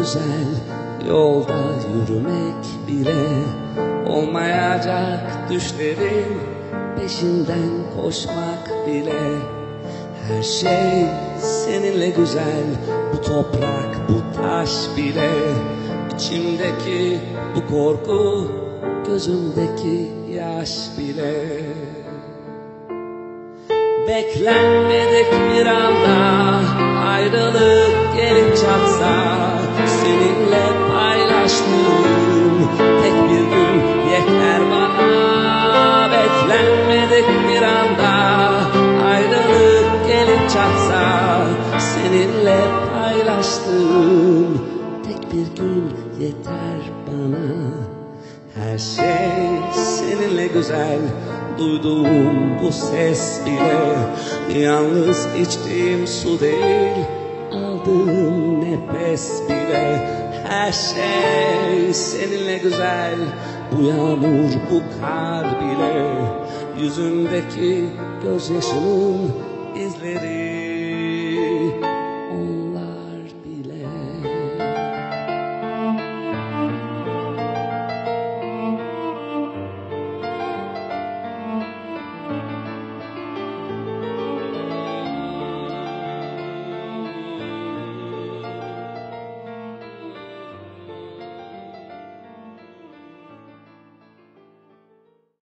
güzel yolda yürümek bile, olmayacak düşlerin peşinden koşmak bile. Her şey seninle güzel, bu toprak, bu taş bile. İçimdeki bu korku, gözümdeki yaş bile. Beklenmedik bir anda ayrılık gelip çatsa, seninle paylaştığım tek bir gün yeter bana. Beklenmedik bir anda ayrılık gelip çatsa, seninle paylaştığım tek bir gün yeter bana. Her şey seninle güzel, duyduğum bu ses bile yalnız içtiğim su değil, aldığım nefes bile. Her şey seninle güzel, bu yağmur, bu kar bile, yüzündeki gözyaşının izleri.